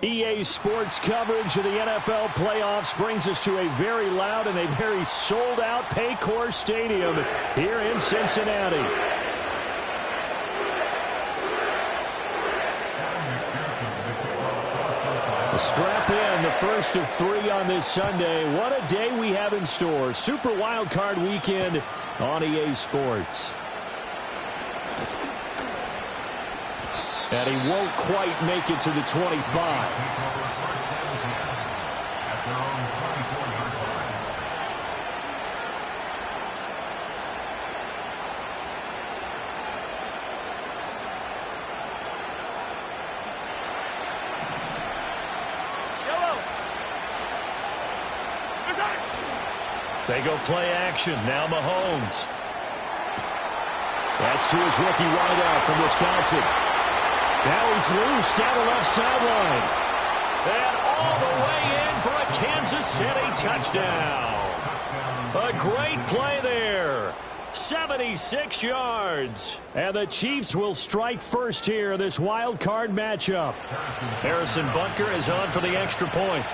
EA Sports coverage of the NFL playoffs brings us to a very loud and a very sold-out Paycor Stadium here in Cincinnati. Strap in, the first of 3 on this Sunday. What a day we have in store. Super Wild Card Weekend on EA Sports. And he won't quite make it to the 25. They go play action. Now Mahomes. That's to his rookie wideout from Wisconsin. Now he's loose down the left sideline. And all the way in for a Kansas City touchdown. A great play there. 76 yards. And the Chiefs will strike first here in this wild card matchup. Harrison Butker is on for the extra point.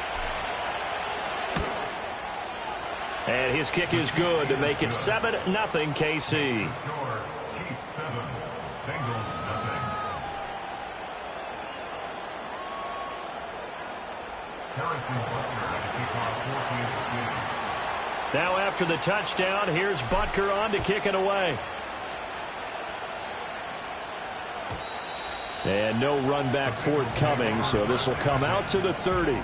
And his kick is good to make it 7-0 KC. Now after the touchdown, here's Butker on to kick it away. And no run back forthcoming, so this will come out to the 30.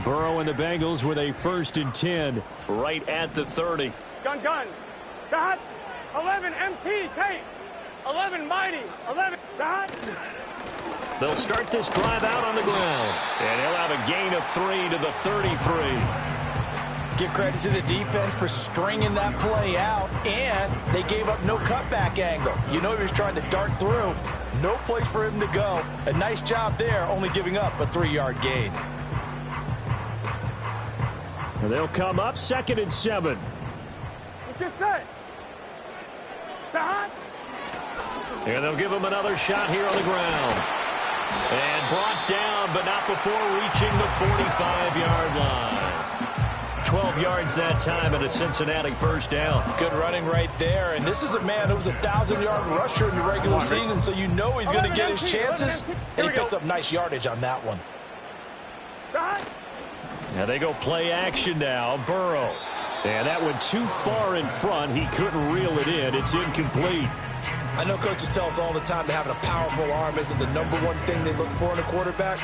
Burrow and the Bengals with a 1st and 10 right at the 30. Gun. Dot. 11 MT. Tape. 11 mighty. 11 dot. They'll start this drive out on the ground. And he'll have a gain of 3 to the 33. Give credit to the defense for stringing that play out, and they gave up no cutback angle. You know he was trying to dart through. No place for him to go. A nice job there, only giving up a 3-yard gain. And they'll come up 2nd and 7. Let's get set. Dot. And they'll give him another shot here on the ground. And brought down, but not before reaching the 45-yard line. 12 yards that time and a Cincinnati first down. Good running right there. And this is a man who was a 1,000-yard rusher in the regular season, so you know he's going to get his chances. And he picks up nice yardage on that one. Dot. Now they go play action now. Burrow. And that went too far in front. He couldn't reel it in. It's incomplete. I know coaches tell us all the time that having a powerful arm isn't the #1 thing they look for in a quarterback.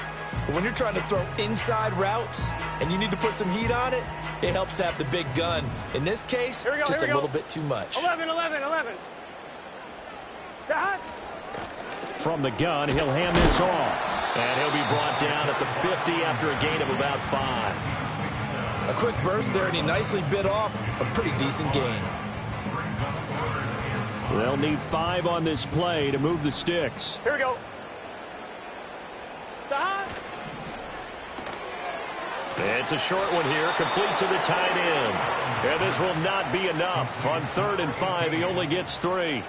But when you're trying to throw inside routes and you need to put some heat on it, it helps have the big gun. In this case, just a little bit too much. 11. Dot. From the gun, he'll hand this off. And he'll be brought down at the 50 after a gain of about 5. A quick burst there, and he nicely bit off a pretty decent gain. They'll need 5 on this play to move the sticks. Here we go. Dot. It's a short one here, complete to the tight end. And this will not be enough. On 3rd and 5, he only gets 3.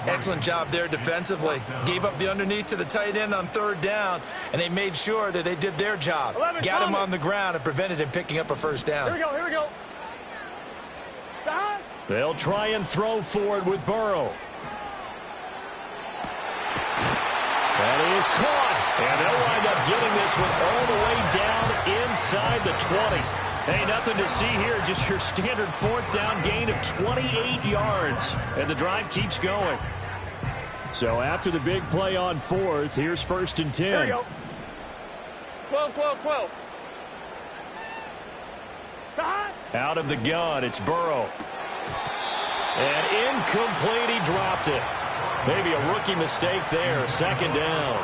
Excellent job there defensively. Gave up the underneath to the tight end on 3rd down, and they made sure that they did their job. Got him on the ground and prevented him picking up a first down. Here we go. Dot. They'll try and throw forward with Burrow. That is caught. And they'll wind up getting this one all the way down inside the 20. Hey, nothing to see here. Just your standard 4th down gain of 28 yards. And the drive keeps going. So after the big play on 4th, here's 1st and 10. Here we go. 12. Dot. Out of the gun, it's Burrow. And incomplete, he dropped it. Maybe a rookie mistake there, 2nd down.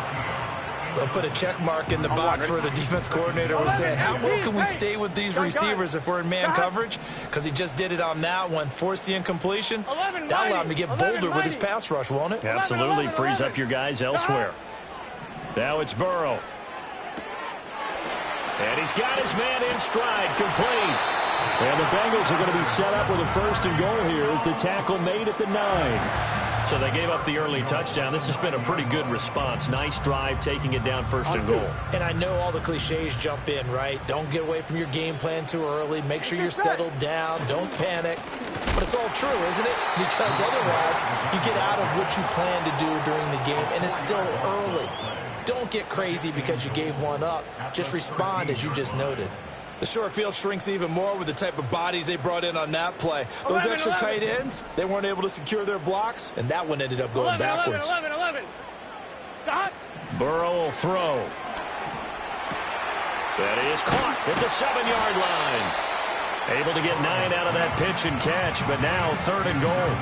They'll put a check mark in the box where the defense coordinator was saying, how well can we stay with these receivers if we're in man coverage? Because he just did it on that one. Force the incompletion. That'll allow him to get bolder with his pass rush, won't it? Absolutely. Frees up your guys elsewhere. Now it's Burrow. And he's got his man in stride, complete. And the Bengals are going to be set up with a 1st and goal here as the tackle made at the 9. So they gave up the early touchdown. This has been a pretty good response. Nice drive, taking it down 1st and goal. And I know all the cliches jump in, right? Don't get away from your game plan too early. Make sure you're settled down. Don't panic. But it's all true, isn't it? Because otherwise, you get out of what you plan to do during the game, and it's still early. Don't get crazy because you gave one up. Just respond as you just noted. The short field shrinks even more with the type of bodies they brought in on that play. Those extra tight ends, they weren't able to secure their blocks, and that one ended up going backwards. 11. Dot. Burrow will throw. That is caught at the 7-yard line. Able to get 9 out of that pitch and catch, but now 3rd and goal.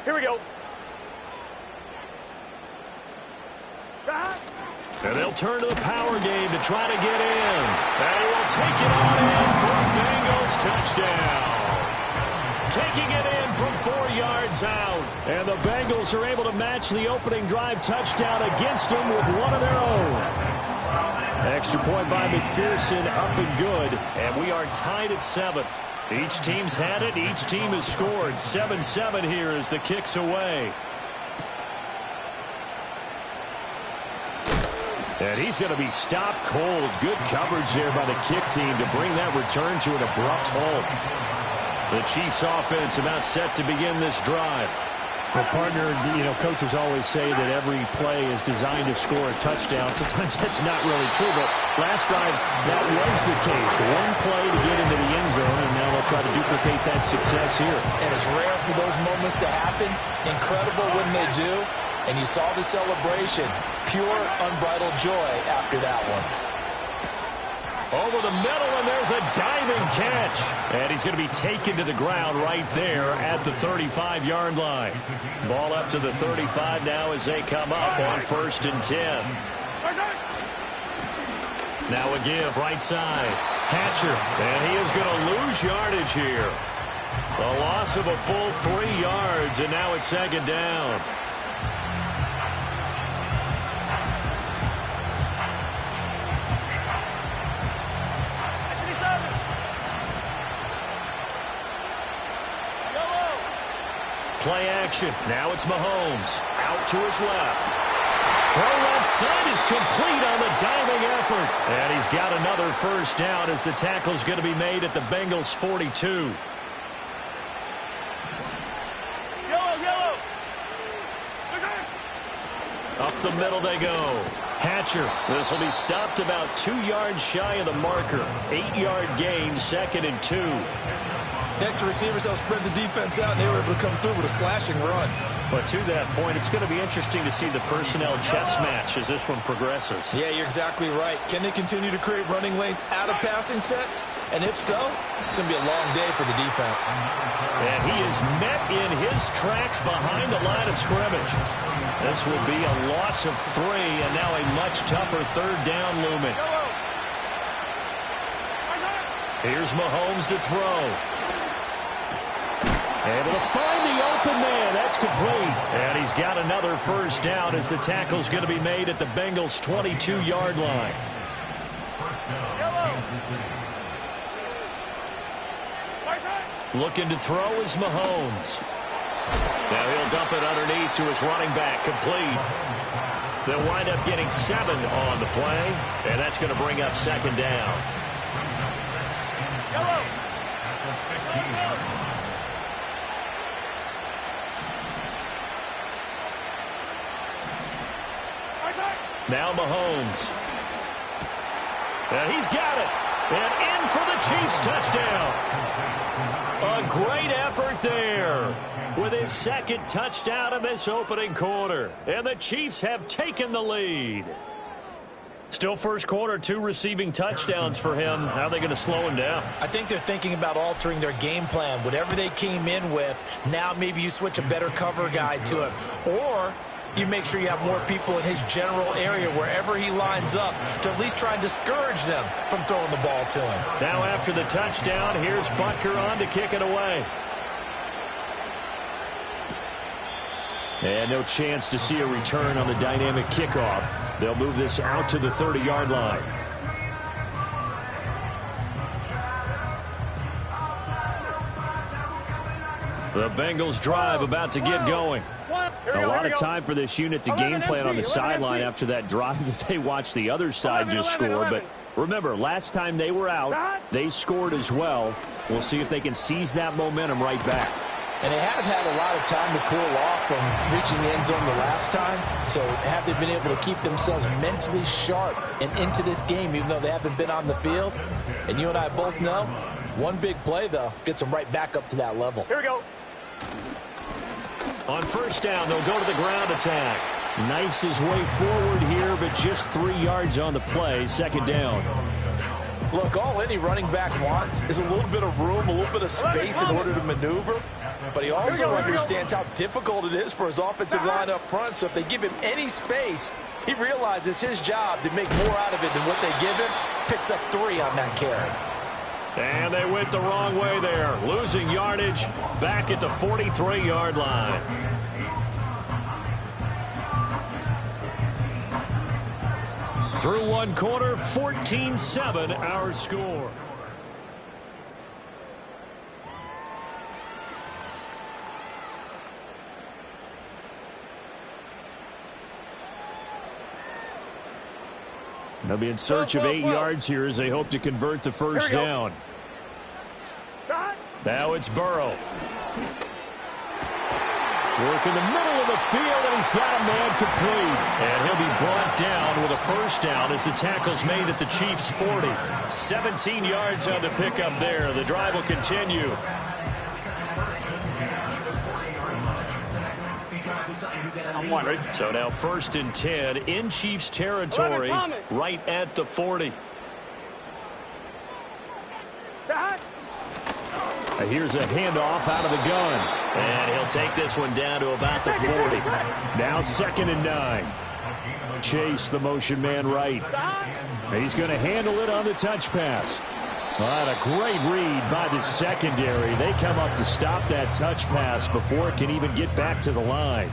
Here we go. And they'll turn to the power game to try to get in. And he will take it on in for a Bengals touchdown. Taking it in from 4 yards out. And the Bengals are able to match the opening drive touchdown against them with one of their own. Extra point by McPherson, up and good. And we are tied at 7. Each team's had it. Each team has scored. 7-7 here as the kick's away. And he's going to be stopped cold. Good coverage there by the kick team to bring that return to an abrupt halt. The Chiefs offense about set to begin this drive. Well, partner, coaches always say that every play is designed to score a touchdown. Sometimes that's not really true, but last drive that was the case. One play to get into the end zone, and now they'll try to duplicate that success here. And it's rare for those moments to happen. Incredible when they do. And you saw the celebration. Pure, unbridled joy after that one. Over the middle, and there's a diving catch. And he's going to be taken to the ground right there at the 35-yard line. Ball up to the 35 now as they come up on 1st and 10. Now a give right side. Hatcher, and he is going to lose yardage here. A loss of a full 3 yards, and now it's 2nd down. Play action. Now it's Mahomes. Out to his left. Throw left side is complete on the diving effort. And he's got another 1st down as the tackle's going to be made at the Bengals 42. Yellow. Up the middle they go. Hatcher. This will be stopped about 2 yards shy of the marker. 8-yard gain, 2nd and 2. Next, the receivers helped spread the defense out, and they were able to come through with a slashing run. But to that point, it's going to be interesting to see the personnel chess match as this one progresses. Yeah, you're exactly right. Can they continue to create running lanes out of passing sets? And if so, it's going to be a long day for the defense. And he is met in his tracks behind the line of scrimmage. This will be a loss of 3, and now a much tougher 3rd down looming. Here's Mahomes to throw. Able to find the open man. That's complete. And he's got another 1st down as the tackle's going to be made at the Bengals' 22-yard line. Looking to throw is Mahomes. Now he'll dump it underneath to his running back. Complete. They'll wind up getting 7 on the play. And that's going to bring up 2nd down. Now Mahomes. And he's got it. And in for the Chiefs touchdown. A great effort there with his 2nd touchdown of this opening quarter. And the Chiefs have taken the lead. Still 1st quarter, 2 receiving touchdowns for him. How are they going to slow him down? I think they're thinking about altering their game plan. Whatever they came in with, now maybe you switch a better cover guy to it. Or you make sure you have more people in his general area wherever he lines up to at least try and discourage them from throwing the ball to him. Now after the touchdown, here's Butker on to kick it away. And no chance to see a return on the dynamic kickoff. They'll move this out to the 30-yard line. The Bengals drive about to get going. A lot of time for this unit to game plan on the sideline after that drive that they watched the other side just score. But remember, last time they were out, they scored as well. We'll see if they can seize that momentum right back. And they haven't had a lot of time to cool off from reaching the end zone the last time. So have they been able to keep themselves mentally sharp and into this game, even though they haven't been on the field? And you and I both know, one big play, though, gets them right back up to that level. Here we go. On first down, they'll go to the ground attack. Knifes his way forward here, but just 3 yards on the play. Second down. Look, all any running back wants is a little bit of room, a little bit of space in order to maneuver. But he also understands how difficult it is for his offensive line up front. So if they give him any space, he realizes his job to make more out of it than what they give him. Picks up 3 on that carry. And they went the wrong way there. Losing yardage back at the 43-yard line. Through one quarter, 14-7 our score. They'll be in search of 8 yards here as they hope to convert the first down. Now it's Burrow. Work in the middle of the field, and he's got a man complete. And he'll be brought down with a first down as the tackle's made at the Chiefs' 40. 17 yards on the pickup there. The drive will continue. So now 1st and 10 in Chiefs territory, right at the 40. Here's a handoff out of the gun. And he'll take this one down to about the 40. Now 2nd and 9. Chase, the motion man right. He's going to handle it on the touch pass. Well, a great read by the secondary. They come up to stop that touch pass before it can even get back to the line.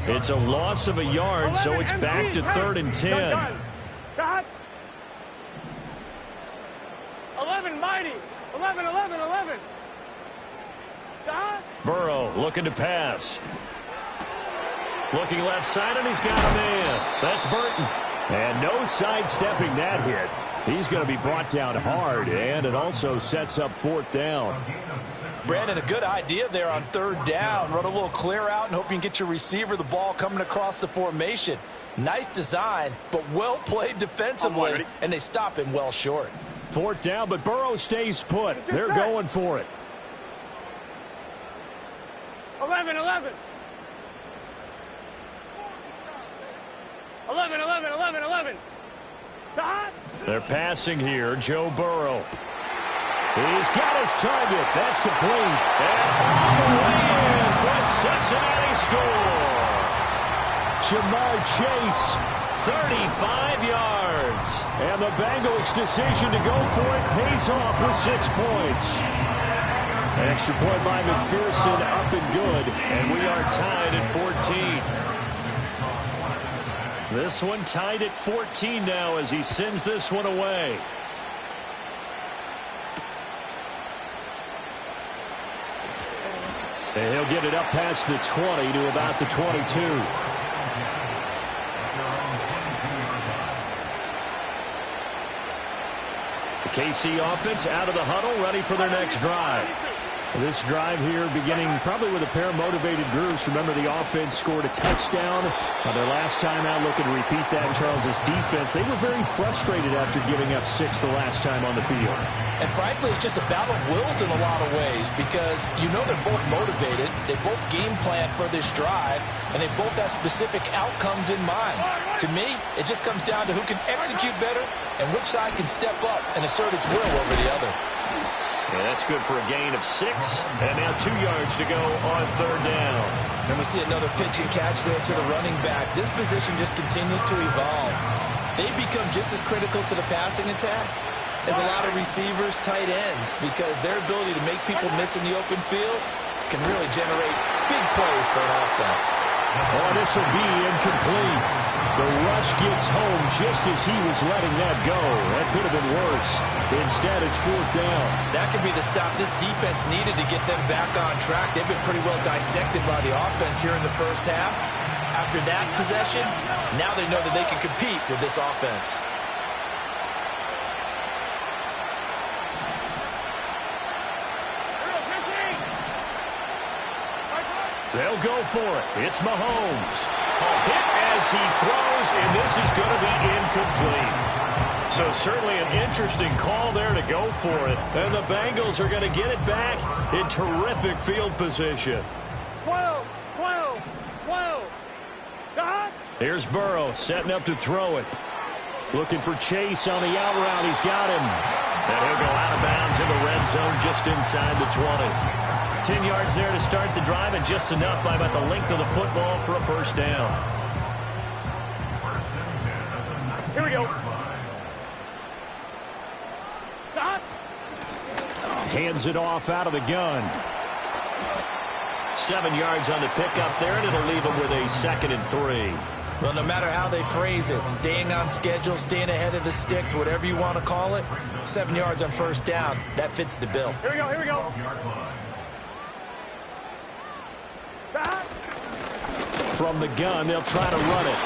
It's a loss of a yard, so it's back to 3rd and 10. 11 mighty. 11. Burrow looking to pass. Looking left side, and he's got a man. That's Burton. And no sidestepping that hit. He's going to be brought down hard, and it also sets up 4th down. Brandon, a good idea there on 3rd down. Run a little clear out and hope you can get your receiver the ball coming across the formation. Nice design, but well played defensively, and they stop him well short. 4th down, but Burrow stays put. They're going for it. 11. 11. They're passing here. Joe Burrow. He's got his target. That's complete. And all the way in for a Cincinnati score. Jamar Chase. 35 yards. And the Bengals' decision to go for it pays off with 6 points. An extra point by McPherson, up and good. And we are tied at 14. This one tied at 14 now as he sends this one away. And he'll get it up past the 20 to about the 22. The KC offense out of the huddle, ready for their next drive. This drive here beginning probably with a pair of motivated groups. Remember, the offense scored a touchdown on their last time out. Looking to repeat that in Charles's defense. They were very frustrated after giving up 6 the last time on the field. And frankly, it's just a battle of wills in a lot of ways because you know they're both motivated. They both game plan for this drive, and they both have specific outcomes in mind. To me, it just comes down to who can execute better and which side can step up and assert its will over the other. And that's good for a gain of 6. And now 2 yards to go on 3rd down. And we see another pitch and catch there to the running back. This position just continues to evolve. They become just as critical to the passing attack as a lot of receivers, tight ends, because their ability to make people miss in the open field can really generate big plays for an offense. Oh, this will be incomplete. The rush gets home just as he was letting that go. That could have been worse. Instead, it's 4th down. That could be the stop this defense needed to get them back on track. They've been pretty well dissected by the offense here in the first half. After that possession, now they know that they can compete with this offense. They'll go for it. It's Mahomes. A hit as he throws, and this is going to be incomplete. So certainly an interesting call there to go for it. And the Bengals are going to get it back in terrific field position. 12, 12, 12. God. Here's Burrow setting up to throw it. Looking for Chase on the out route. He's got him. And he'll go out of bounds in the red zone just inside the 20. 10 yards there to start the drive, and just enough by about the length of the football for a 1st down. Here we go. God. Hands it off out of the gun. 7 yards on the pickup there, and it'll leave him with a 2nd and 3. Well, no matter how they phrase it, staying on schedule, staying ahead of the sticks, whatever you want to call it, 7 yards on 1st down, that fits the bill. Here we go, here we go. God. From the gun, they'll try to run it.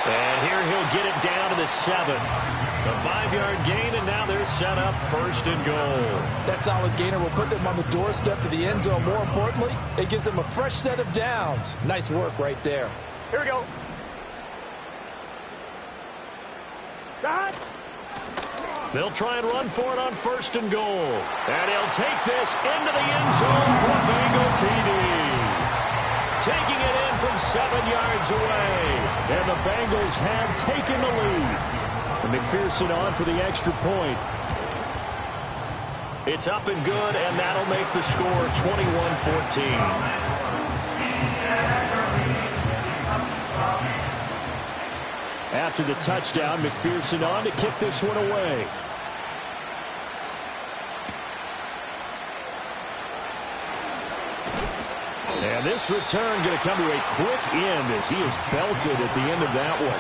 And here he'll get it down to the 7. A 5-yard gain, and now they're set up 1st and goal. That solid gainer will put them on the doorstep of the end zone. More importantly, it gives them a fresh set of downs. Nice work right there. Here we go. God. They'll try and run for it on 1st and goal. And he'll take this into the end zone for a Bengal TD. Taking it in from 7 yards away. And the Bengals have taken the lead. And McPherson on for the extra point. It's up and good, and that'll make the score 21-14. After the touchdown, McPherson on to kick this one away. And this return going to come to a quick end as he is belted at the end of that one.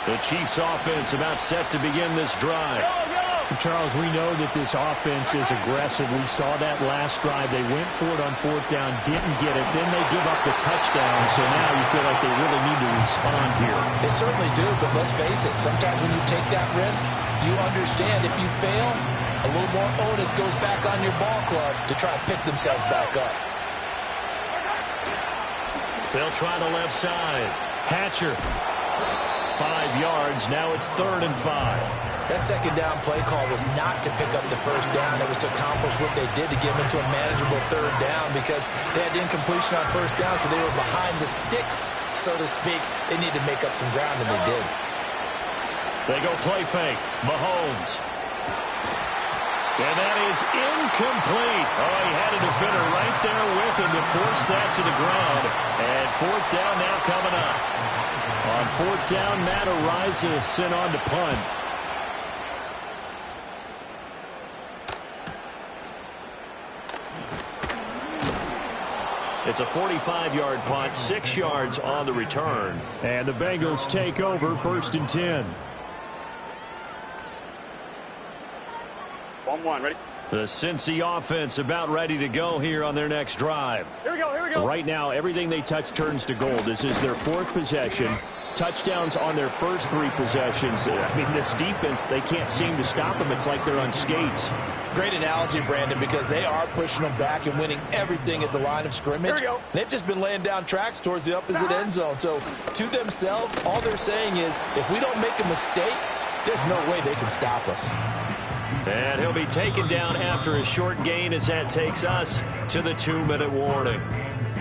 The Chiefs offense about set to begin this drive. Charles, we know that this offense is aggressive. We saw that last drive. They went for it on 4th down, didn't get it. Then they give up the touchdown. So now you feel like they really need to respond here. They certainly do, but let's face it. Sometimes when you take that risk, you understand if you fail, a little more onus goes back on your ball club to try to pick themselves back up. They'll try the left side. Hatcher. 5 yards. Now it's 3rd and 5. That 2nd down play call was not to pick up the 1st down. It was to accomplish what they did to get them into a manageable 3rd down because they had incompletion on 1st down, so they were behind the sticks, so to speak. They needed to make up some ground, and they did. They go play fake. Mahomes. And that is incomplete. Oh, he had a defender right there with him to force that to the ground. And 4th down now coming up. On 4th down, Matt Araiza is sent on to punt. It's a 45-yard punt, 6 yards on the return. And the Bengals take over 1st and 10. 1-1, ready? The Cincy offense about ready to go here on their next drive. Here we go, here we go. Right now, everything they touch turns to gold. This is their 4th possession. Touchdowns on their first 3 possessions. I mean, this defense, they can't seem to stop them. It's like they're on skates. Great analogy, Brandon, because they are pushing them back and winning everything at the line of scrimmage. Here we go. They've just been laying down tracks towards the opposite end zone. So, to themselves, all they're saying is, if we don't make a mistake, there's no way they can stop us. And he'll be taken down after a short gain as that takes us to the 2-minute warning.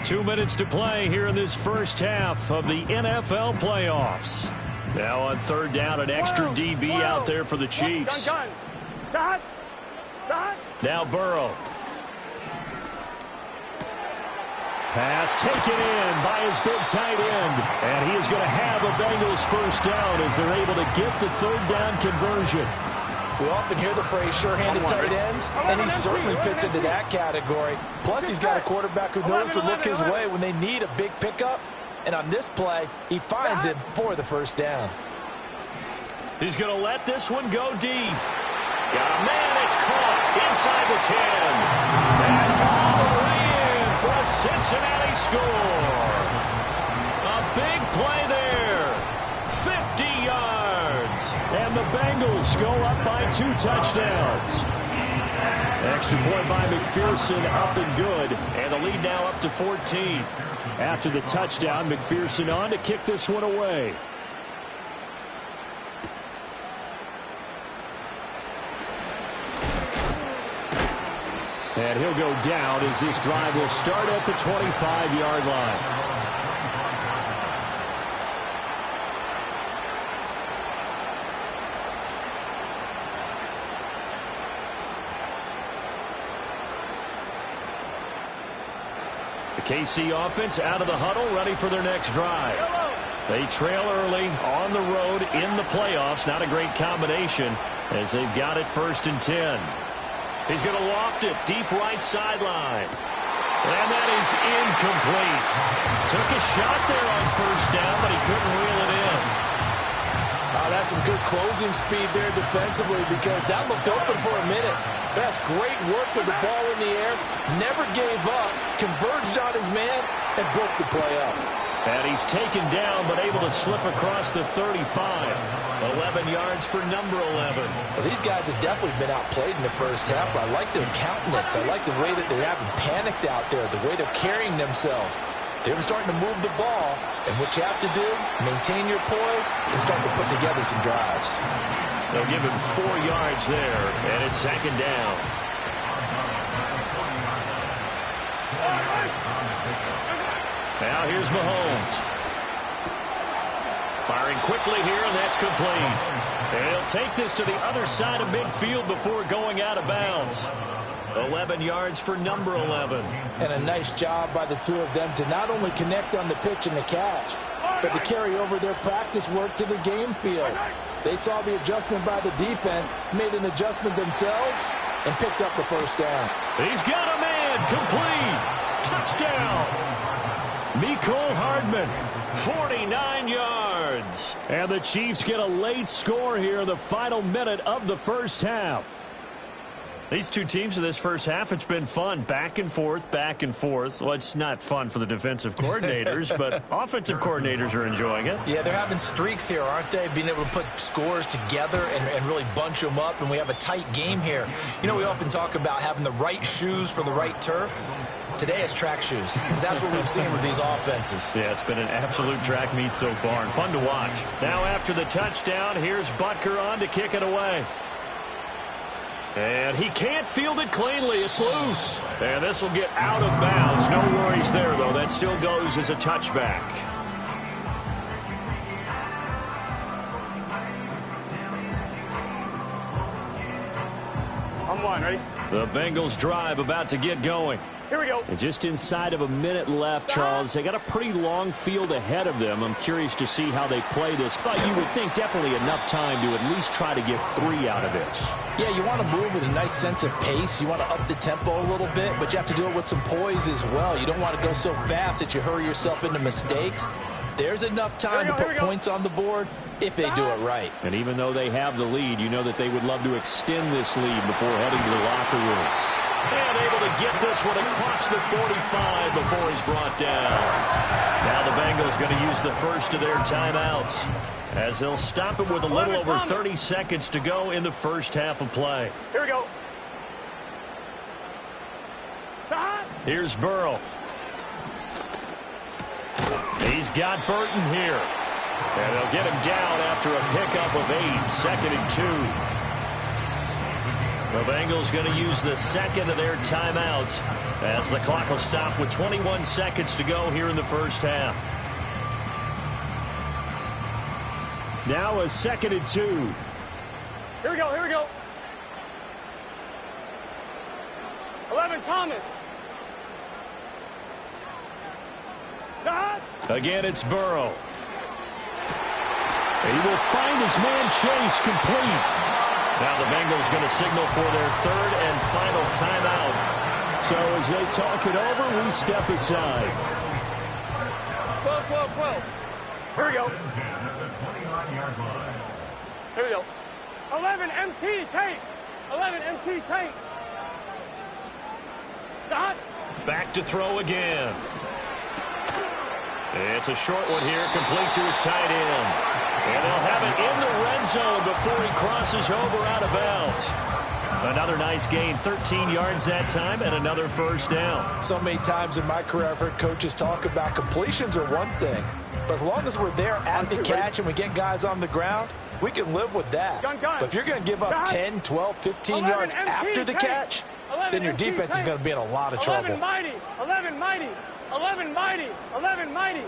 2 minutes to play here in this first half of the NFL playoffs. Now on third down, an extra DB out there for the Chiefs. Now Burrow. Pass taken in by his big tight end. And he is going to have a Bengals first down as they're able to get the third down conversion. We often hear the phrase sure-handed tight ends, and he certainly fits into that category. Plus, he's got a quarterback who knows to look his way when they need a big pickup. And on this play, he finds it for the first down. He's going to let this one go deep. Got a man, it's caught inside the 10. And all the way in for a Cincinnati score. A big play there. 50 yards. And the Bengals go up by 2 touchdowns. Extra point by McPherson, up and good. And the lead now up to 14. After the touchdown, McPherson on to kick this one away. And he'll go down as this drive will start at the 25-yard line. The KC offense out of the huddle, ready for their next drive. They trail early on the road in the playoffs. Not a great combination as they've got it 1st and 10. He's going to loft it deep right sideline. And that is incomplete. Took a shot there on first down, but he couldn't reel it in. That's some good closing speed there defensively because that looked open for a minute. That's great work with the ball in the air. Never gave up. Converged on his man and broke the play up. And he's taken down but able to slip across the 35. 11 yards for number 11. Well, these guys have definitely been outplayed in the first half. I like their countenance. I like the way that they haven't panicked out there, the way they're carrying themselves. They're starting to move the ball, and what you have to do, maintain your poise and start to put together some drives. They'll give him 4 yards there, and it's 2nd down. Now here's Mahomes. Firing quickly here, and that's complete. And he'll take this to the other side of midfield before going out of bounds. 11 yards for number 11. And a nice job by the two of them to not only connect on the pitch and the catch, but to carry over their practice work to the game field. They saw the adjustment by the defense, made an adjustment themselves, and picked up the first down. He's got a man, complete. Touchdown. Mecole Hardman, 49 yards. And the Chiefs get a late score here in the final minute of the first half. These two teams in this first half, it's been fun. Back and forth, back and forth. Well, it's not fun for the defensive coordinators, but offensive coordinators are enjoying it. Yeah, they're having streaks here, aren't they? Being able to put scores together and really bunch them up, and we have a tight game here. You know, we often talk about having the right shoes for the right turf. Today it's track shoes. That's what we've seen with these offenses. Yeah, it's been an absolute track meet so far and fun to watch. Now after the touchdown, here's Butker on to kick it away. And he can't field it cleanly. It's loose. And this will get out of bounds. No worries there, though. That still goes as a touchback. I'm one, ready? The Bengals drive about to get going. Here we go. And just inside of a minute left, Charles. They got a pretty long field ahead of them. I'm curious to see how they play this, but you would think definitely enough time to at least try to get 3 out of this. Yeah, you want to move with a nice sense of pace. You want to up the tempo a little bit, but you have to do it with some poise as well. You don't want to go so fast that you hurry yourself into mistakes. There's enough time to put points on the board if they do it right. And even though they have the lead, you know that they would love to extend this lead before heading to the locker room. And able to get this one across the 45 before he's brought down. Now the Bengals going to use the first of their timeouts as they'll stop it with a little over 30 seconds to go in the first half of play. Here we go. Here's Burrow. He's got Burton here. And they'll get him down after a pickup of 8, 2nd and 2. The Bengals going to use the second of their timeouts as the clock will stop with 21 seconds to go here in the first half. Now a 2nd and 2. Here we go, here we go. 11, Thomas. Dot. Again, it's Burrow. He will find his man Chase complete. Now the Bengals going to signal for their third and final timeout. So as they talk it over, we step aside. 12, 12, 12. Here we go. Here we go. 11 MT tape. 11 MT tape. Dot. Back to throw again. It's a short one here, complete to his tight end. And they'll have it in the red zone before he crosses over out of bounds. Another nice gain, 13 yards that time, and another first down. So many times in my career, I've heard coaches talk about completions are one thing, but as long as we're there at the catch and we get guys on the ground, we can live with that. But if you're going to give up 10, 12, 15 yards after the catch, then your defense is going to be in a lot of trouble. 11 mighty, 11 mighty, 11 mighty, 11 mighty.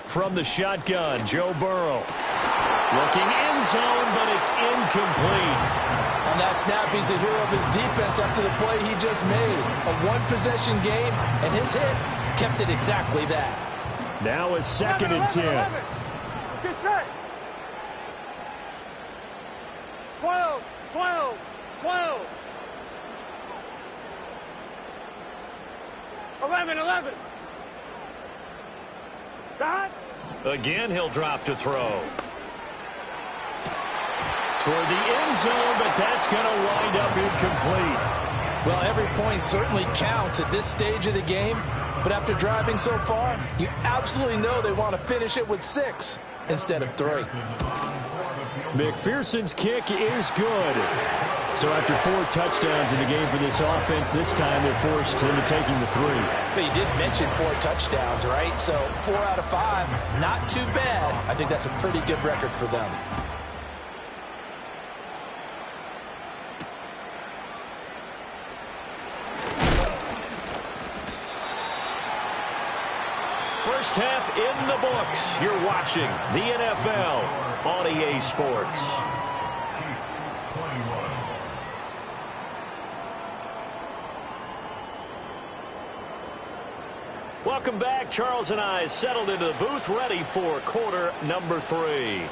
From the shotgun, Joe Burrow. Looking end zone, but it's incomplete. On that snap, he's the hero of his defense after the play he just made. A one-possession game, and his hit kept it exactly that. Now a 2nd and 10. Get set. 12, 12, 12. 11, 11. Dot. Again, he'll drop to throw. Toward the end zone, but that's going to wind up incomplete. Well, every point certainly counts at this stage of the game, but after driving so far, you absolutely know they want to finish it with 6 instead of 3. McPherson's kick is good. So after 4 touchdowns in the game for this offense, this time they're forced into taking the 3. But you did mention 4 touchdowns, right? So 4 out of 5, not too bad. I think that's a pretty good record for them. First half in the books. You're watching the NFL on EA Sports. Welcome back. Charles and I settled into the booth, ready for quarter number 3.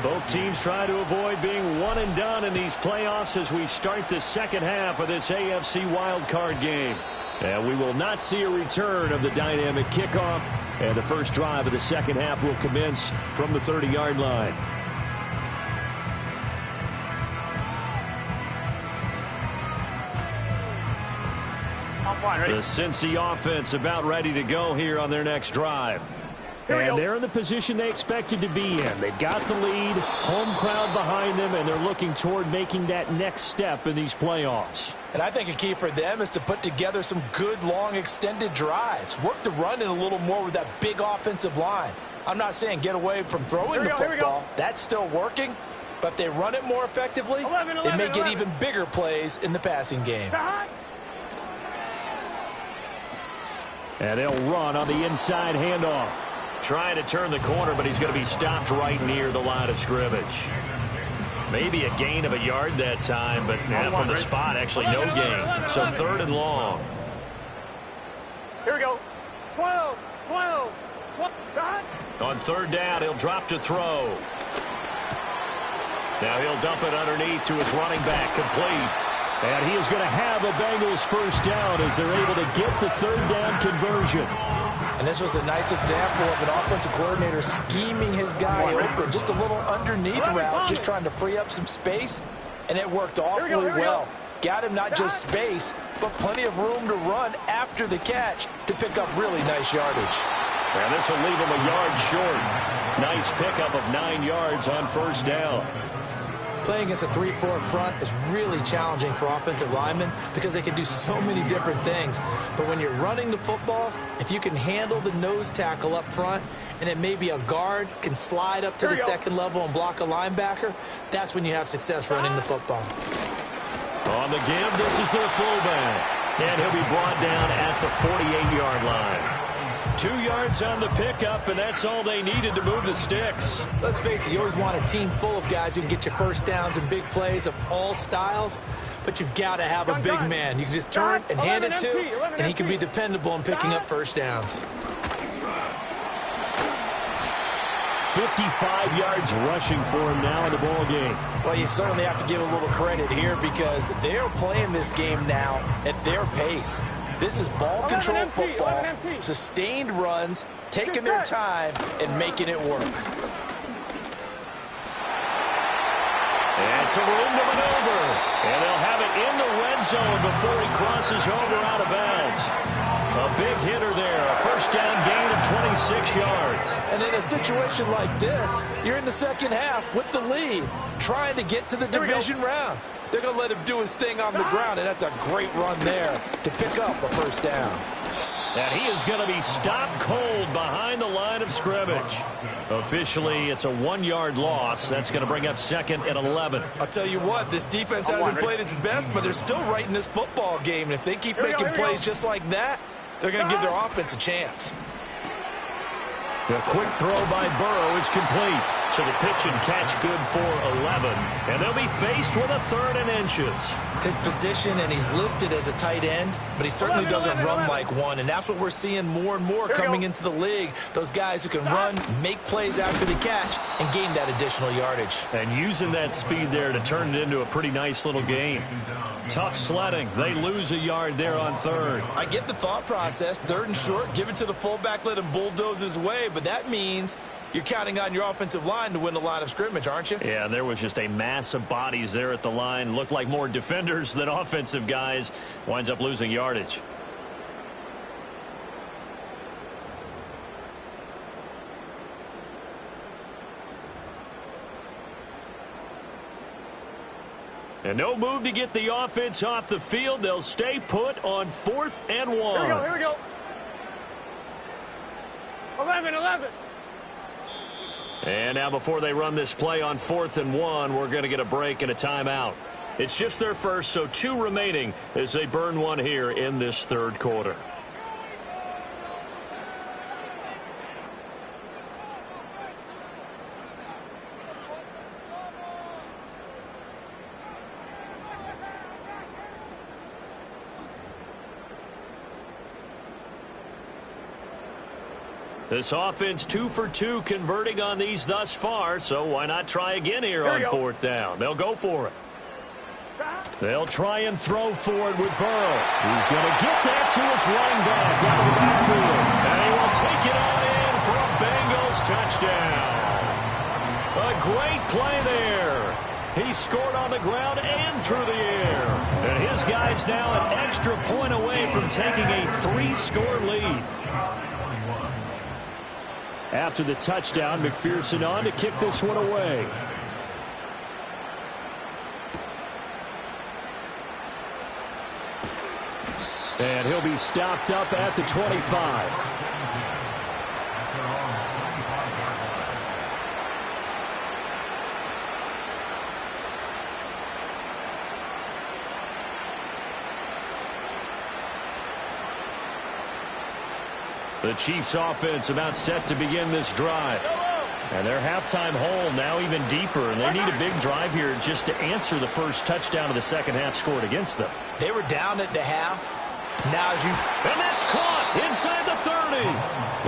Both teams try to avoid being one and done in these playoffs as we start the second half of this AFC wildcard game. And we will not see a return of the dynamic kickoff. And the first drive of the second half will commence from the 30-yard line. The Cincy offense about ready to go here on their next drive. And they're in the position they expected to be in. They've got the lead, home crowd behind them, and they're looking toward making that next step in these playoffs. And I think a key for them is to put together some good, long, extended drives. Work the run in a little more with that big offensive line. I'm not saying get away from throwing the football. That's still working. But if they run it more effectively, they may get even bigger plays in the passing game. And they'll run on the inside handoff. Trying to turn the corner, but he's going to be stopped right near the line of scrimmage. Maybe a gain of a yard that time, but from the spot, actually no gain. So 3rd and long. Here we go. 12, 12, 12. On 3rd down, he'll drop to throw. Now he'll dump it underneath to his running back, complete. And he is going to have a Bengals first down as they're able to get the 3rd down conversion. And this was a nice example of an offensive coordinator scheming his guy open. Just a little underneath route, just trying to free up some space. And it worked awfully well. Got him not just space, but plenty of room to run after the catch to pick up really nice yardage. And this will leave him a yard short. Nice pickup of 9 yards on first down. Playing against a 3-4 front is really challenging for offensive linemen because they can do so many different things. But when you're running the football, if you can handle the nose tackle up front and then maybe a guard can slide up to the second level and block a linebacker, that's when you have success running the football. On the give, this is their fullback. And he'll be brought down at the 48-yard line. 2 yards on the pickup, and that's all they needed to move the sticks. Let's face it, you always want a team full of guys who can get you first downs and big plays of all styles, but you've got to have a big man you can just turn and hand it to, and he can be dependable in picking up first downs. 55 yards rushing for him now in the ball game. Well, you certainly have to give a little credit here because they're playing this game now at their pace. This is ball control football, sustained runs, taking their time, and making it work. And some room to maneuver. And they'll have it in the red zone before he crosses over out of bounds. A big hitter there, a first down gain of 26 yards. And in a situation like this, you're in the second half with the lead, trying to get to the division round. They're going to let him do his thing on the ground, and that's a great run there to pick up a first down. And he is going to be stopped cold behind the line of scrimmage. Officially, it's a 1-yard loss. That's going to bring up 2nd and 11. I'll tell you what, this defense hasn't played its best, but they're still right in this football game. And if they keep making plays just like that, they're going to give their offense a chance. The quick throw by Burrow is complete. So the pitch and catch good for 11. And they'll be faced with a 3rd and inches. His position, and he's listed as a tight end, but he certainly doesn't run like one. And that's what we're seeing more and more coming into the league. Those guys who can run, make plays after the catch, and gain that additional yardage. And using that speed there to turn it into a pretty nice little game. Tough sledding. They lose a yard there on 3rd. I get the thought process. 3rd and short, give it to the fullback, let him bulldoze his way. But that means you're counting on your offensive line to win the line of scrimmage, aren't you? Yeah, there was just a mass of bodies there at the line. Looked like more defenders than offensive guys. Winds up losing yardage. And no move to get the offense off the field. They'll stay put on 4th and 1. Here we go. 11. And now before they run this play on 4th and 1, we're going to get a break and a timeout. It's just their first, so 2 remaining as they burn one here in this 3rd quarter. This offense 2 for 2 converting on these thus far, so why not try again here on 4th down? They'll go for it. They'll try and throw forward with Burrow. He's going to get that to his running back out of the backfield. And he will take it on in for a Bengals touchdown. A great play there. He scored on the ground and through the air. And his guy's now an extra point away from taking a 3-score lead. After the touchdown, McPherson on to kick this one away. And he'll be stopped up at the 25. The Chiefs offense about set to begin this drive. And their halftime hole now even deeper, and they need a big drive here just to answer the first touchdown of the second half scored against them. They were down at the half. Now as you... And that's caught inside the 30.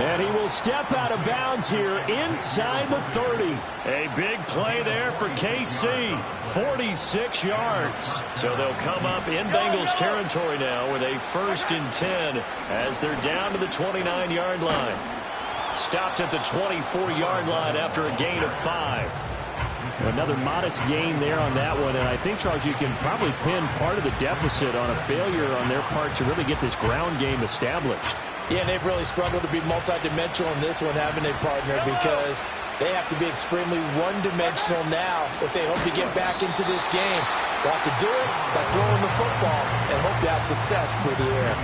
And he will step out of bounds here inside the 30. A big play there for KC. 46 yards. So they'll come up in Bengals territory now with a 1st and 10 as they're down to the 29-yard line. Stopped at the 24-yard line after a gain of 5. Another modest gain there on that one, and I think, Charles, you can probably pin part of the deficit on a failure on their part to really get this ground game established. Yeah, and they've really struggled to be multidimensional in this one, haven't they, partner? Because They have to be extremely one-dimensional now if they hope to get back into this game. They'll have to do it by throwing the football and hope to have success through the air.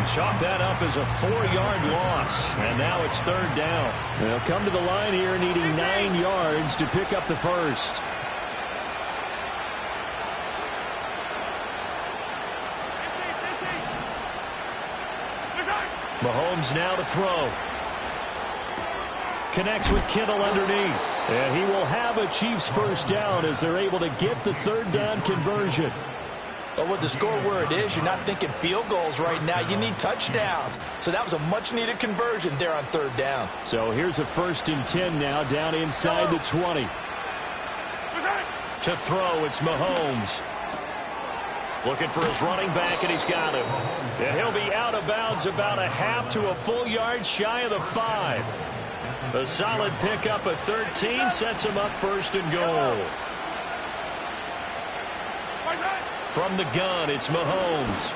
Chalk that up as a 4-yard loss, and now it's third down. They'll come to the line here needing 9 yards to pick up the first. Mahomes now to throw. Connects with Kittle underneath. And he will have a Chiefs first down as they're able to get the third down conversion. But with the score where it is, you're not thinking field goals right now. You need touchdowns. So that was a much-needed conversion there on third down. So here's a 1st and 10 now down inside the 20. To throw, it's Mahomes. Looking for his running back, and he's got him. And he'll be out of bounds about a half to a full yard shy of the 5. A solid pickup of 13 sets him up 1st and goal. From the gun, it's Mahomes.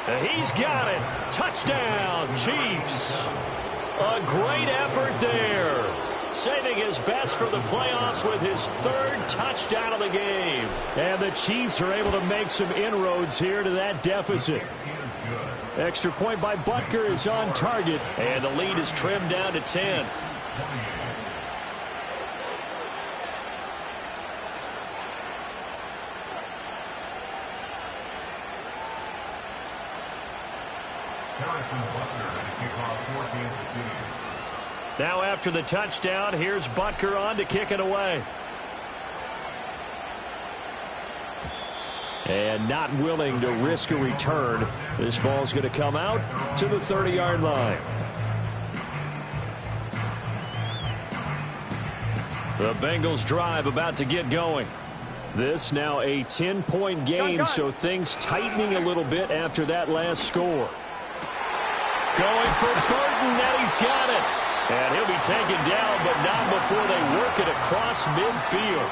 And he's got it. Touchdown, Chiefs. A great effort there. Saving his best for the playoffs with his 3rd touchdown of the game. And the Chiefs are able to make some inroads here to that deficit. Extra point by Butker is on target. And the lead is trimmed down to 10. Now after the touchdown, here's Butker on to kick it away. And not willing to risk a return. This ball's going to come out to the 30-yard line. The Bengals drive about to get going. This now a 10-point game, so things tightening a little bit after that last score. Going for Burton, and he's got it. And he'll be taken down, but not before they work it across midfield.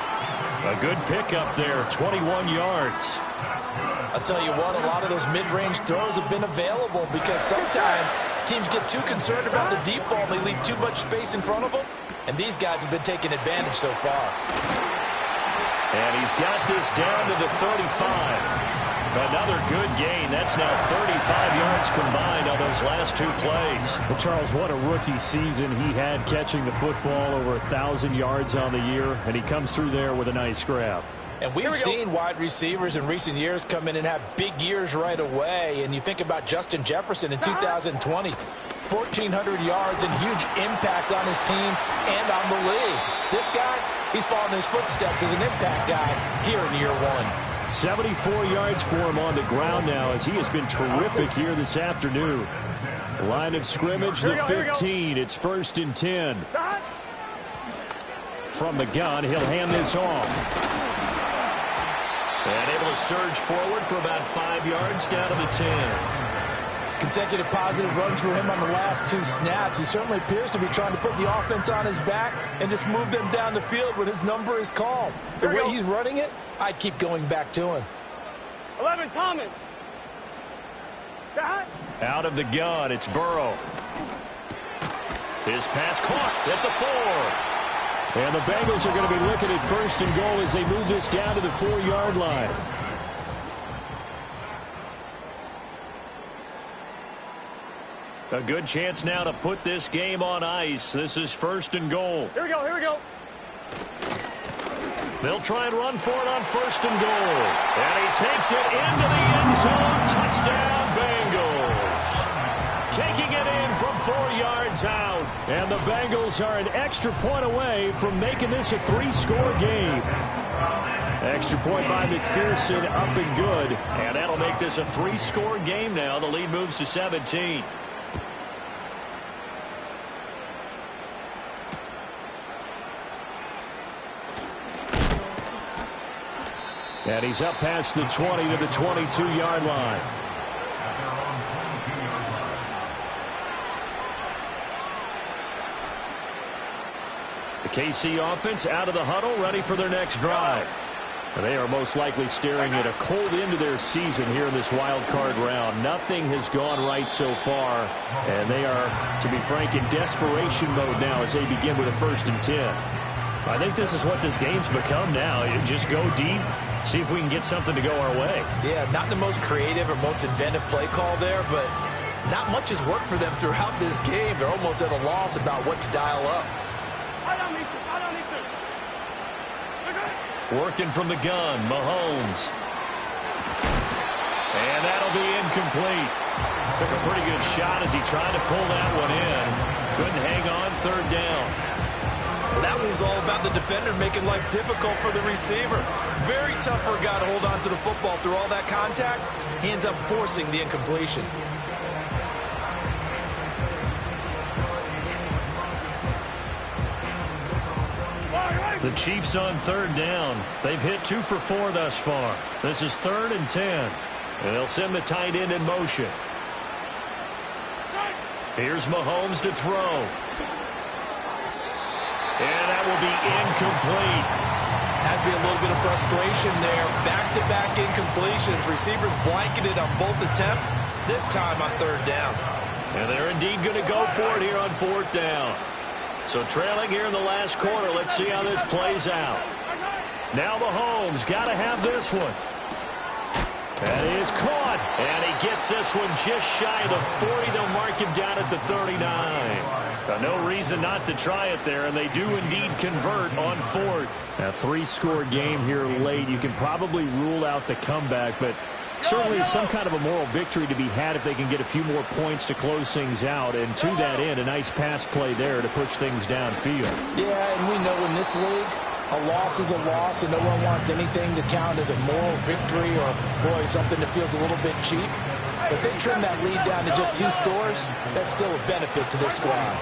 A good pickup there, 21 yards. I'll tell you what, a lot of those mid-range throws have been available because sometimes teams get too concerned about the deep ball and they leave too much space in front of them. And these guys have been taking advantage so far. And he's got this down to the 35. Another good gain. That's now 35 yards combined on those last 2 plays. Well, Charles, what a rookie season he had catching the football, over 1,000 yards on the year, and he comes through there with a nice grab. And we've seen wide receivers in recent years come in and have big years right away. And you think about Justin Jefferson in 2020, 1,400 yards and huge impact on his team and on the league. This guy, he's following his footsteps as an impact guy here in year 1. 74 yards for him on the ground now as he has been terrific here this afternoon. Line of scrimmage, the 15. It's 1st and 10. From the gun, he'll hand this off. And able to surge forward for about 5 yards down to the 10. Consecutive positive runs for him on the last 2 snaps. He certainly appears to be trying to put the offense on his back and just move them down the field when his number is called. The way he's running it, I'd keep going back to him. 11, Thomas. Out of the gun, it's Burrow. His pass caught at the 4. And the Bengals are going to be looking at 1st and goal as they move this down to the 4-yard line. A good chance now to put this game on ice. This is 1st and goal. Here we go, here we go. They'll try and run for it on 1st and goal. And he takes it into the end zone. Touchdown, Bengals. Taking it in from 4 yards out. And the Bengals are an extra point away from making this a 3-score game. Extra point by McPherson, up and good. And that'll make this a 3-score game now. The lead moves to 17. And he's up past the 20 to the 22-yard line. The KC offense out of the huddle, ready for their next drive. They are most likely staring at a cold end to their season here in this wild card round. Nothing has gone right so far, and they are, to be frank, in desperation mode now as they begin with a 1st and 10. I think this is what this game's become now. You just go deep, see if we can get something to go our way. Yeah, not the most creative or most inventive play call there, but not much has worked for them throughout this game. They're almost at a loss about what to dial up. Working from the gun, Mahomes. And that'll be incomplete. Took a pretty good shot as he tried to pull that one in. Couldn't hang on, 3rd down. Well, that one was all about the defender making life difficult for the receiver. Very tough for a guy to hold on to the football through all that contact. He ends up forcing the incompletion. The Chiefs on 3rd down. They've hit 2 for 4 thus far. This is 3rd and 10. And they'll send the tight end in motion. Here's Mahomes to throw. And that will be incomplete. Has to be a little bit of frustration there. Back-to-back incompletions. Receivers blanketed on both attempts, this time on 3rd down. And they're indeed going to go for it here on 4th down. So trailing here in the last quarter. Let's see how this plays out. Now Mahomes got to have this one. That is caught. And he gets this one just shy of the 40. They'll mark him down at the 39. No reason not to try it there, and they do indeed convert on 4th. A 3-score game here late. You can probably rule out the comeback, but certainly some kind of a moral victory to be had if they can get a few more points to close things out. And to that end, a nice pass play there to push things downfield. Yeah, and we know in this league, a loss is a loss, and no one wants anything to count as a moral victory or, boy, something that feels a little bit cheap. But they trim that lead down to just 2 scores. That's still a benefit to this squad.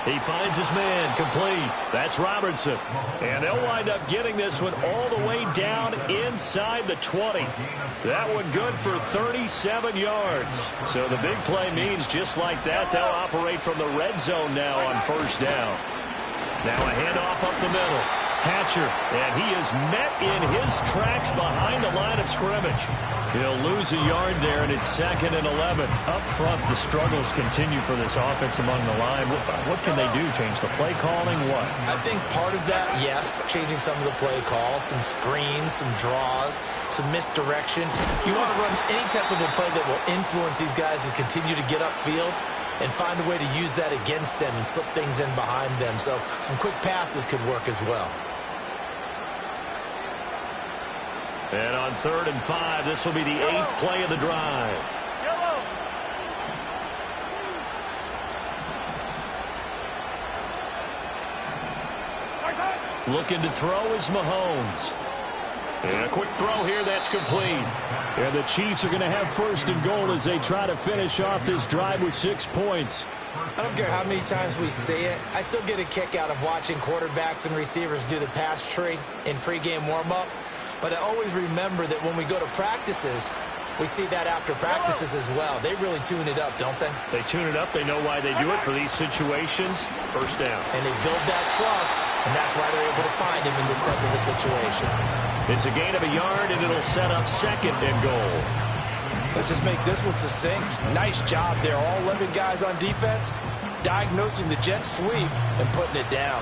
He finds his man complete. That's Robertson. And they'll wind up getting this one all the way down inside the 20. That one good for 37 yards. So the big play means just like that, they'll operate from the red zone now on 1st down. Now a handoff up the middle. Hatcher, and he is met in his tracks behind the line of scrimmage. He'll lose a yard there, and it's 2nd and 11. Up front, the struggles continue for this offense among the line. What can they do? Change the play calling? What? I think part of that, yes, changing some of the play calls, some screens, some draws, some misdirection. You want to run any type of a play that will influence these guys to continue to get upfield and find a way to use that against them and slip things in behind them. So some quick passes could work as well. And on 3rd and 5, this will be the 8th play of the drive. Looking to throw is Mahomes. And a quick throw here, that's complete. And the Chiefs are going to have 1st and goal as they try to finish off this drive with 6 points. I don't care how many times we say it. I still get a kick out of watching quarterbacks and receivers do the pass tree in pregame warm-up. But I always remember that when we go to practices, we see that after practices as well. They really tune it up, don't they? They tune it up. They know why they do it for these situations. 1st down. And they build that trust, and that's why they're able to find him in this type of a situation. It's a gain of a yard, and it'll set up 2nd and goal. Let's just make this one succinct. Nice job there. All 11 guys on defense diagnosing the jet sweep and putting it down.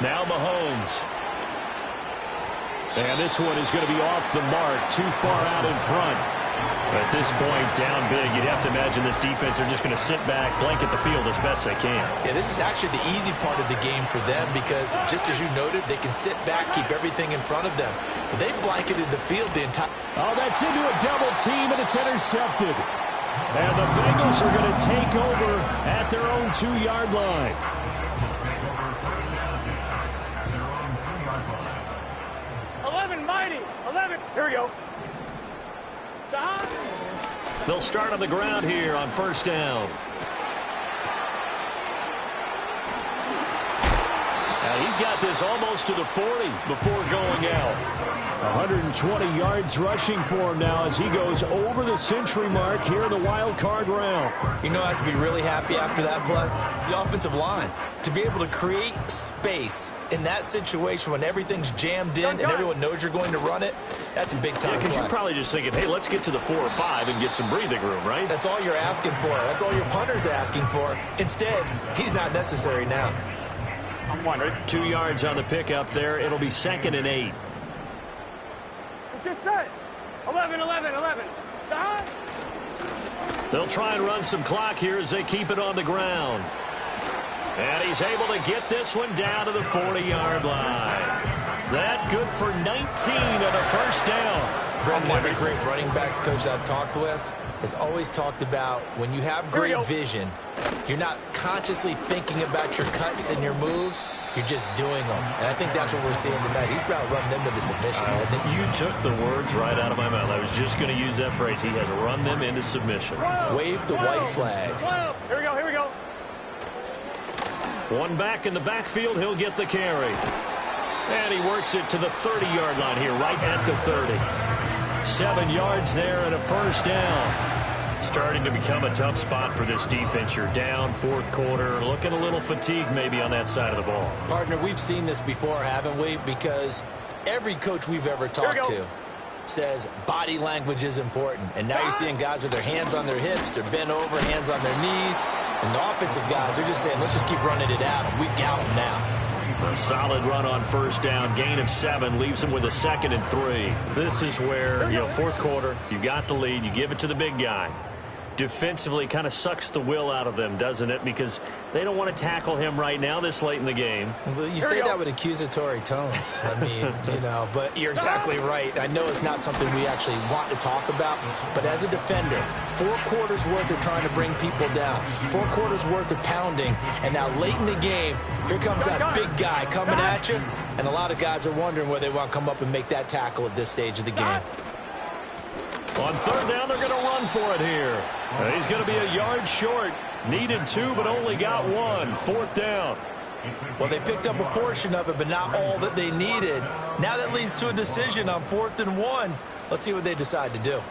Now Mahomes. And this one is going to be off the mark, too far out in front. At this point, down big, you'd have to imagine this defense are just going to sit back, blanket the field as best they can. Yeah, this is actually the easy part of the game for them because, just as you noted, they can sit back, keep everything in front of them. But they blanketed the field the entire... Oh, that's into a double team, and it's intercepted. And the Bengals are going to take over at their own 2-yard line. Here we go. They'll start on the ground here on 1st down. Now he's he's got this almost to the 40 before going out. 120 yards rushing for him now as he goes over the century mark here in the wild card round. You know, has to be really happy after that play. The offensive line, to be able to create space in that situation when everything's jammed in and everyone knows you're going to run it, that's a big time because play. you're probably just thinking, hey, let's get to the 4 or 5 and get some breathing room, right? That's all you're asking for. That's all your punter's asking for. Instead, he's not necessary now. I'm wondering. 2 yards on the pickup there. It'll be 2nd and 8. Let's get set. 11, 11, 11. Stop. They'll try and run some clock here as they keep it on the ground. And he's able to get this one down to the 40-yard line. That good for 19 and a first down. Brendan, every great running backs coach I've talked with has always talked about when you have great vision, you're not consciously thinking about your cuts and your moves. You're just doing them. And I think that's what we're seeing tonight. He's about to run them into submission, hasn't he? You took the words right out of my mouth. I was just going to use that phrase. He has run them into submission. Wave the white flag. Here we go, here we go. One back in the backfield. He'll get the carry. And he works it to the 30-yard line here, right at the 30. 7 yards there and a first down. Starting to become a tough spot for this defense. You're down, fourth quarter, looking a little fatigued maybe on that side of the ball. Partner, we've seen this before, haven't we? Because every coach we've ever talked to says body language is important. And now you're seeing guys with their hands on their hips, they're bent over, hands on their knees. And the offensive guys, they're just saying, let's just keep running it at them. We've got them now. A solid run on first down. Gain of 7 leaves him with a 2nd and 3. This is where, fourth quarter, you got the lead. You give it to the big guy. Defensively kind of sucks the will out of them, doesn't it? Because they don't want to tackle him right now this late in the game. Well, you say that with accusatory tones. I mean, but you're exactly right. I know it's not something we actually want to talk about, but as a defender, 4 quarters worth of trying to bring people down, 4 quarters worth of pounding, and now late in the game, here comes that big guy coming at you, and a lot of guys are wondering whether they want to come up and make that tackle at this stage of the game. On third down, they're going to run for it here. He's going to be a yard short. Needed 2, but only got 1. Fourth down. Well, they picked up a portion of it, but not all that they needed. Now that leads to a decision on 4th and 1. Let's see what they decide to do.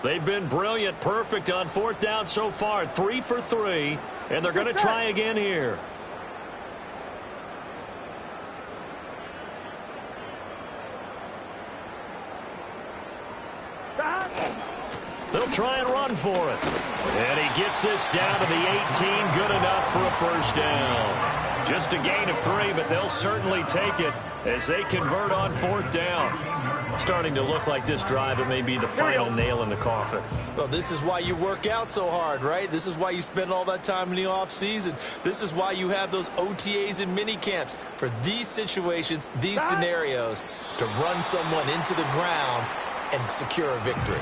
They've been brilliant, perfect on 4th down so far. 3 for 3, and they're going to try again here. They'll try and run for it. And he gets this down to the 18. Good enough for a first down. Just a gain of 3, but they'll certainly take it as they convert on 4th down. Starting to look like this drive, it may be the final nail in the coffin. Well, this is why you work out so hard, right? This is why you spend all that time in the offseason. This is why you have those OTAs and mini camps for these situations, these scenarios, to run someone into the ground and secure a victory.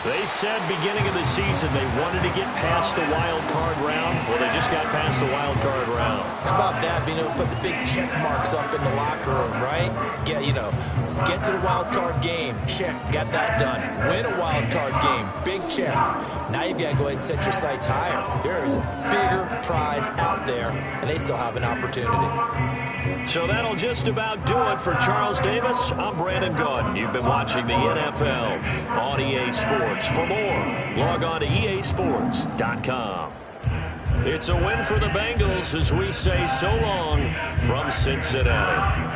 They said beginning of the season they wanted to get past the wild card round. Well, they just got past the wild card round. How about that? Being able to put the big check marks up in the locker room, right? Get to the wild card game. Check. Got that done. Win a wild card game. Big check. Now you've got to go ahead and set your sights higher. There is a bigger prize out there, and they still have an opportunity. So that'll just about do it for Charles Davis. I'm Brandon Gaudin. You've been watching the NFL on EA Sports. For more, log on to easports.com. It's a win for the Bengals as we say so long from Cincinnati.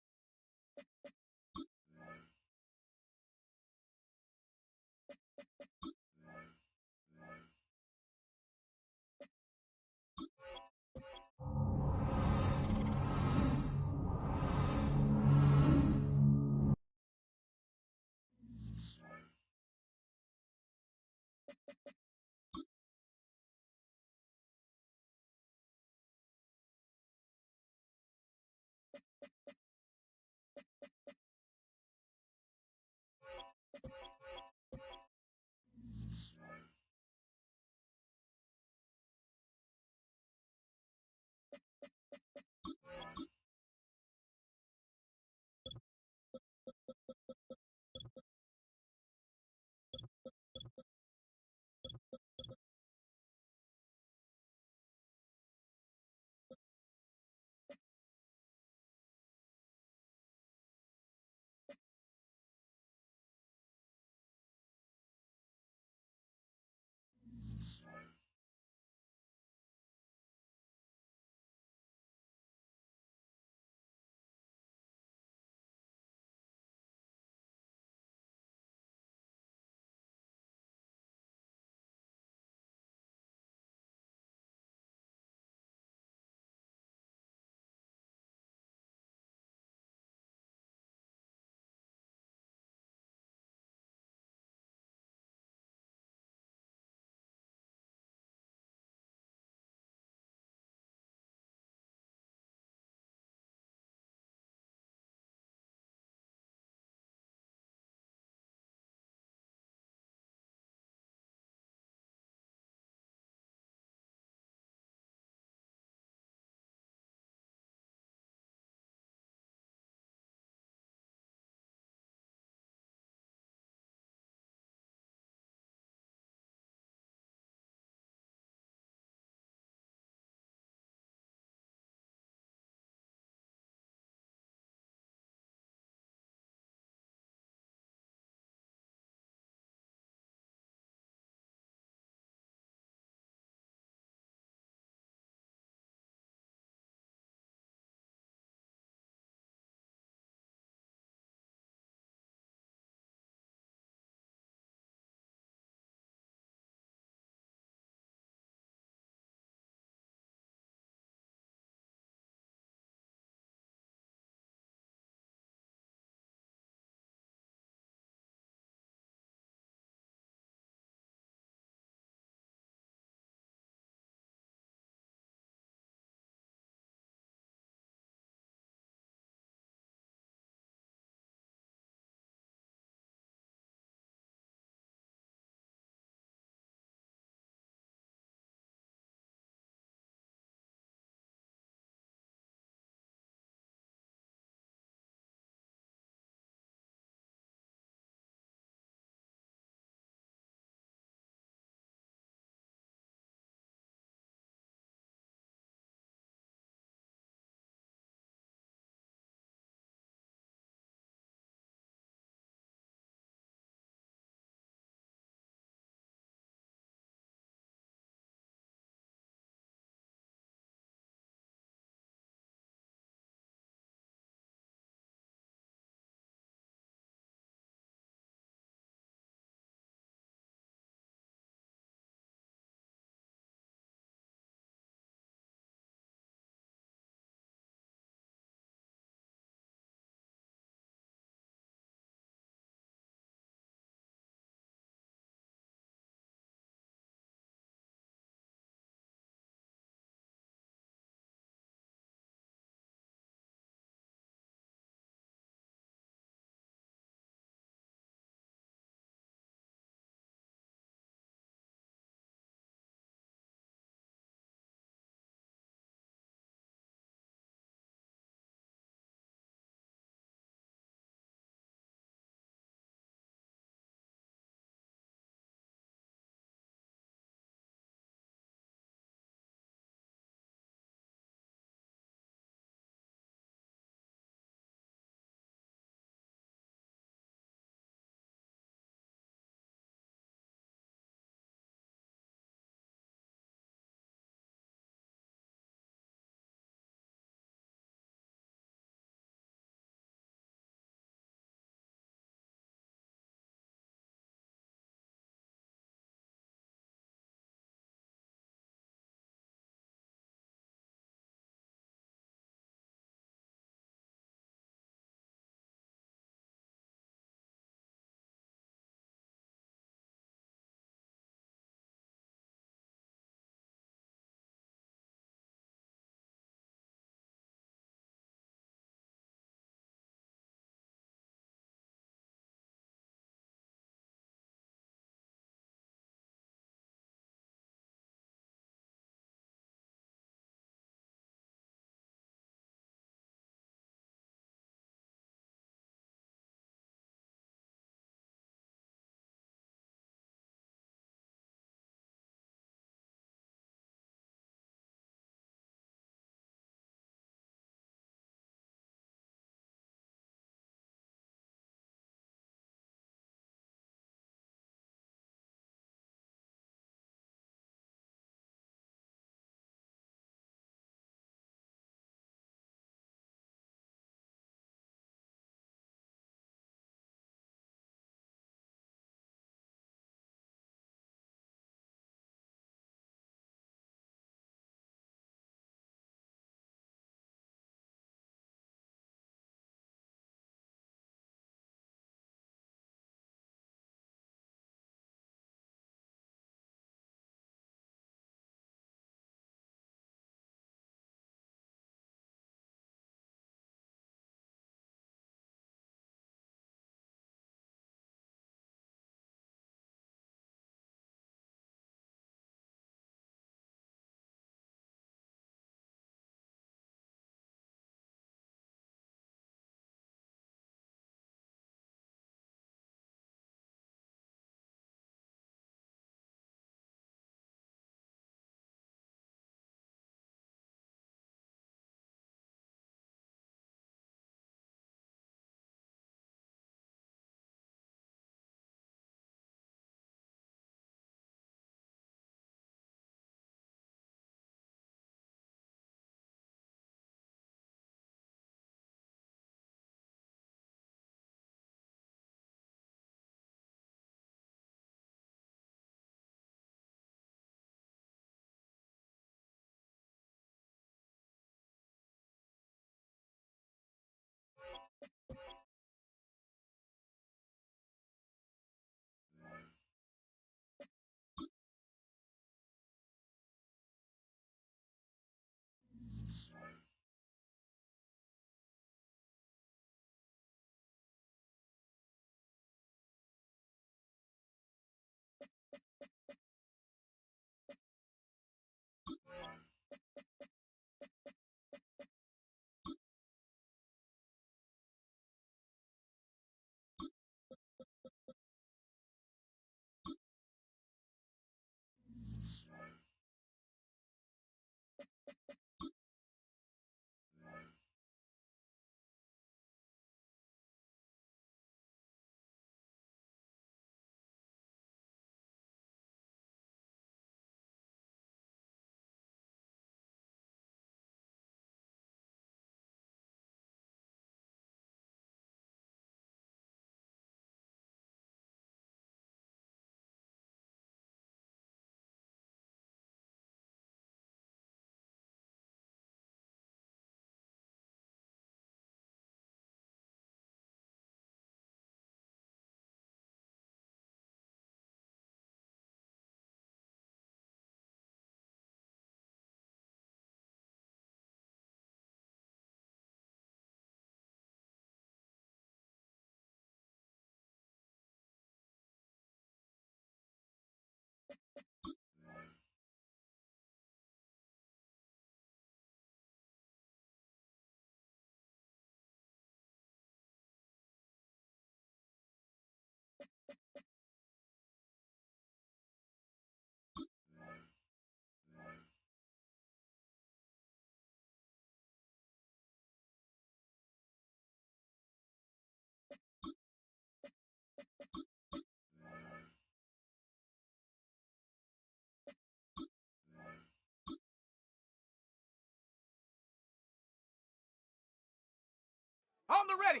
On the ready.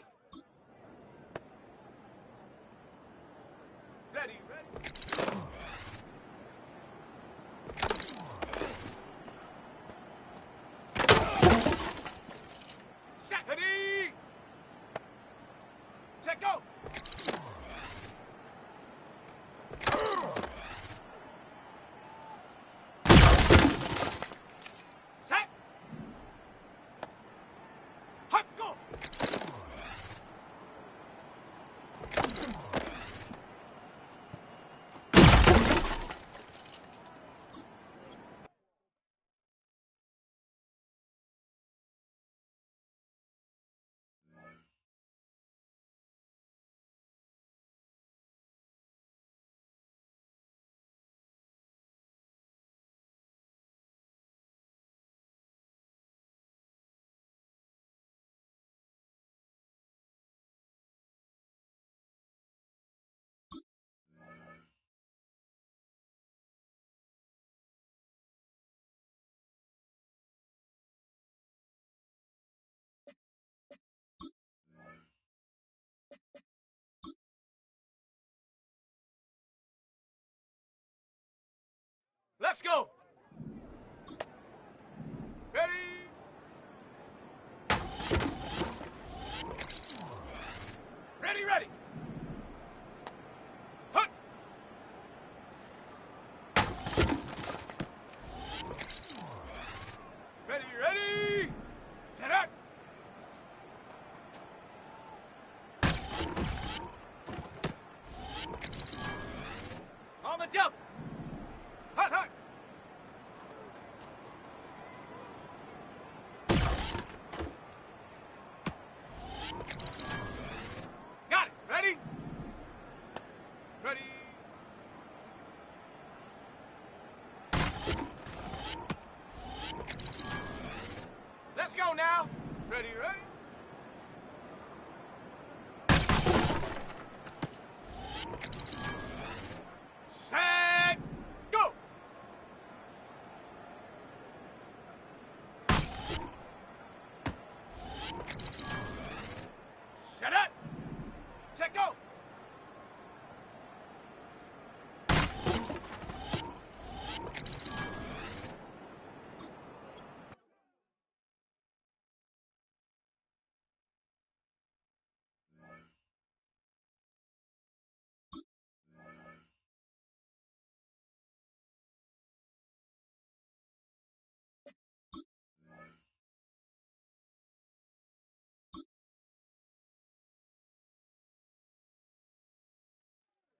Ready, ready. Set. Ready. Set, go. Set. Hop, go. Let's go. Ready. Ready, ready. Hut. Ready, ready. Set up. On the jump. Hut, hut. Got it. Ready? Ready. Let's go now. Ready, ready. Set. Go. Set up. Set, go.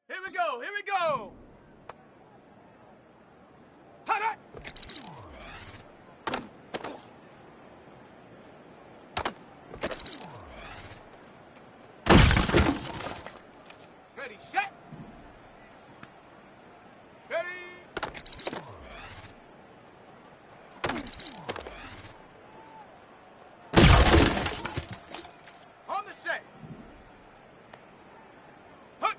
Here we go, here we go. Hut, hut. Ready, set. Ready. On the set. Hut.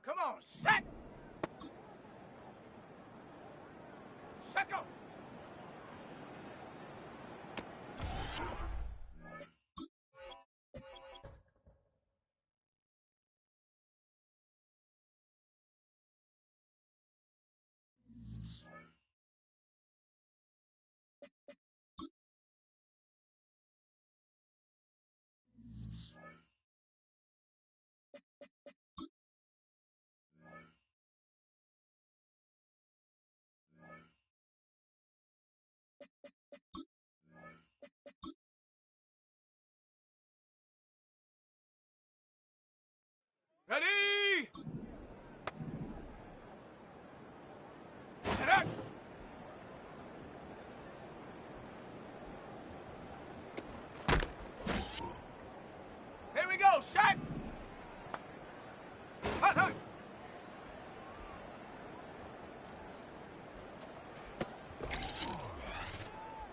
Come on, set! Set, go! set. Hut, hut.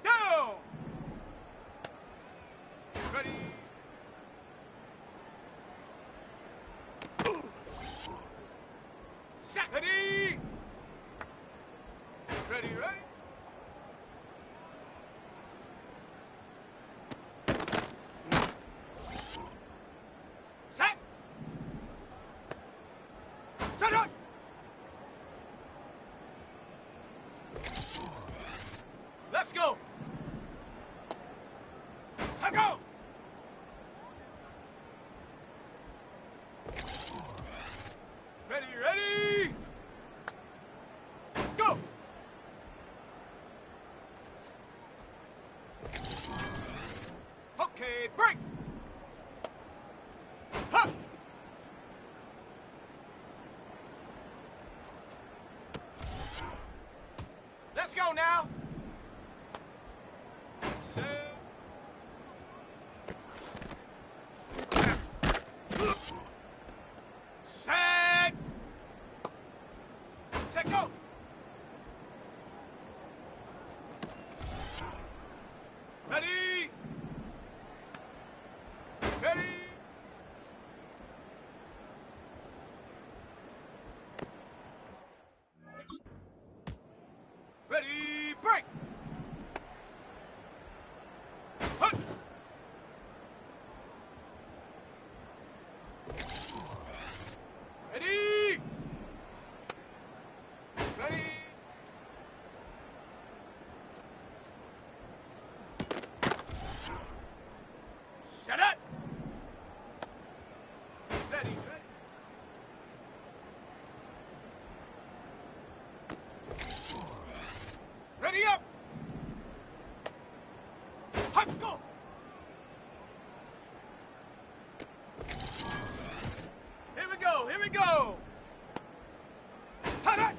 Down. Ready. Set. Ready. Ready, ready. Set. Set up. Let's go. Let's go. Ready, ready. Go. Okay, break. Huh. Let's go now. Set. Set. Set, go. Ready. Ready. Ready, break. Hut. Ready. Ready. Set it. Ready, ready. Ready up. Hut, go. Here we go, here we go. Hut, hut.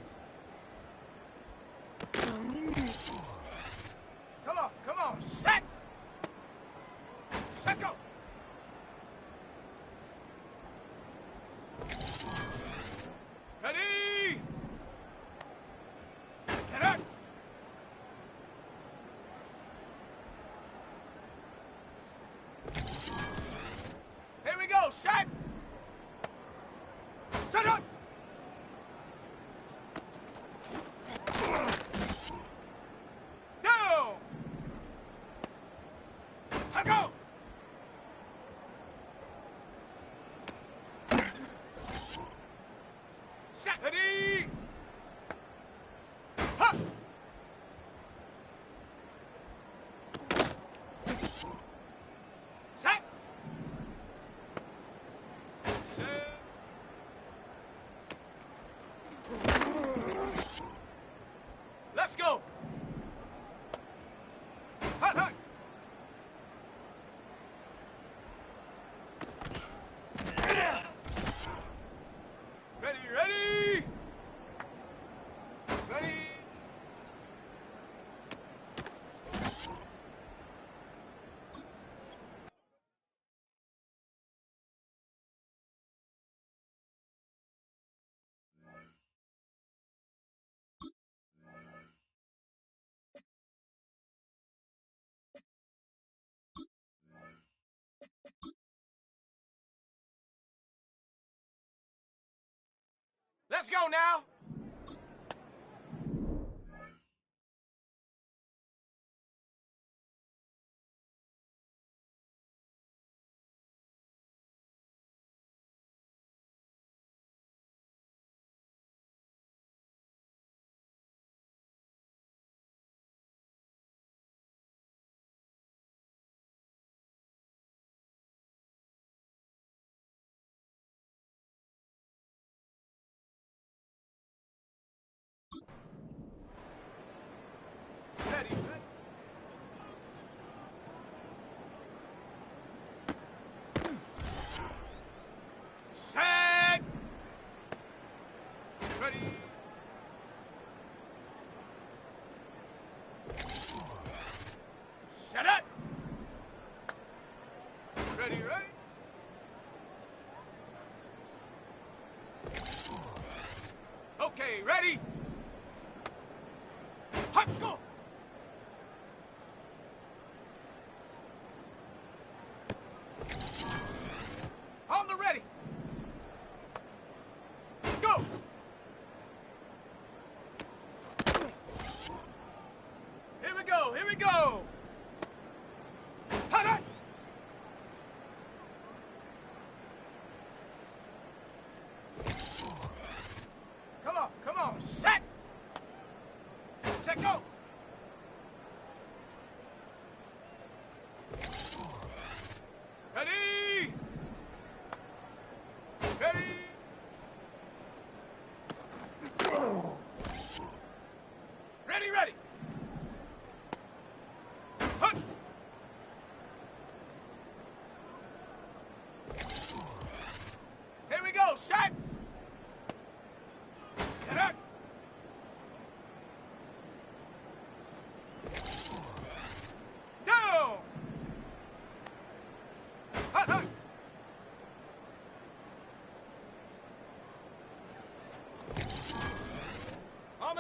Come on, set. Set, go. Ready. Get up. Here we go, set. Set up. Down. Let go. Set. Ready. Huh. Set. Set. Let's go. Hut, hut. Ready, ready. Ready. Let's go now.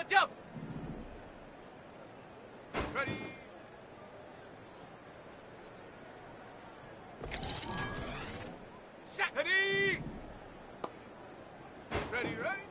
jump. Ready. Set. Ready. Ready, ready.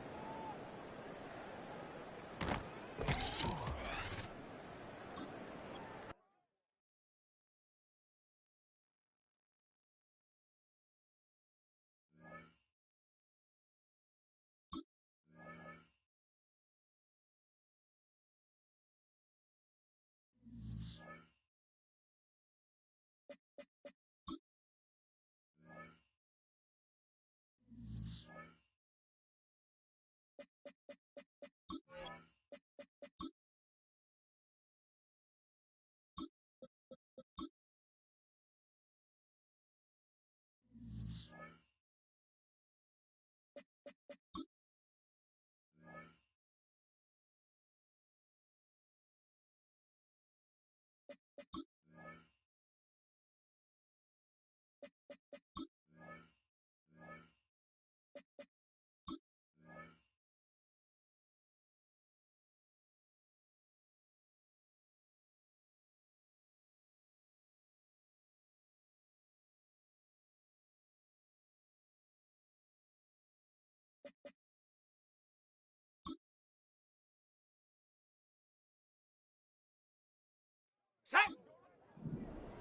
Set.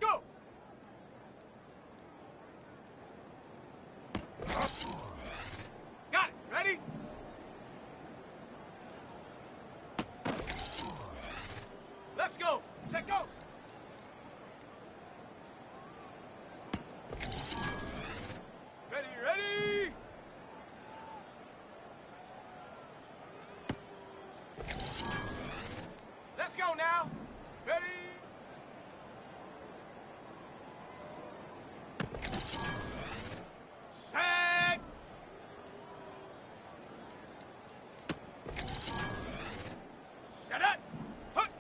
Go. Got it. Ready? Let's go. Set, go. Ready, ready. Let's go now. Ready. Set. Set up. Hook.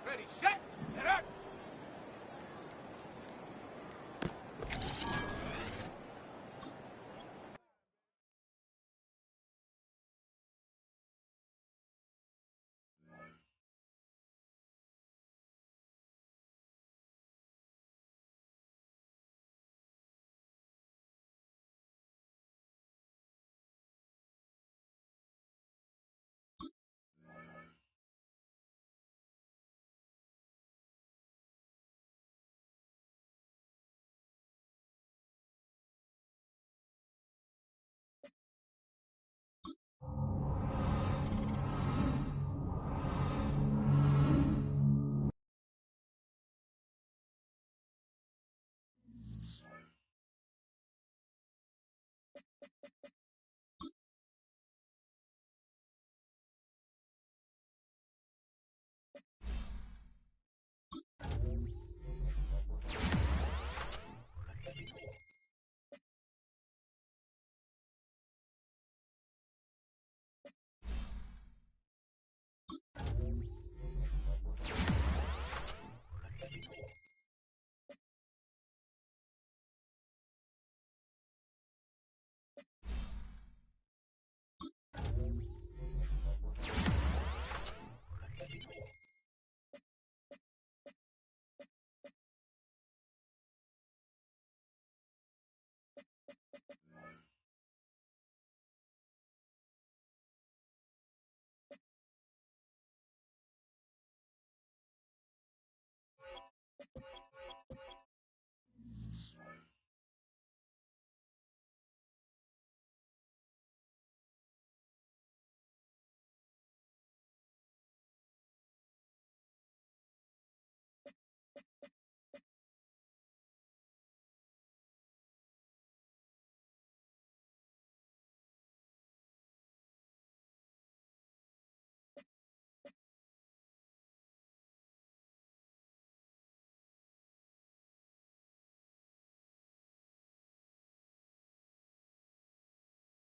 Ready, set, set up.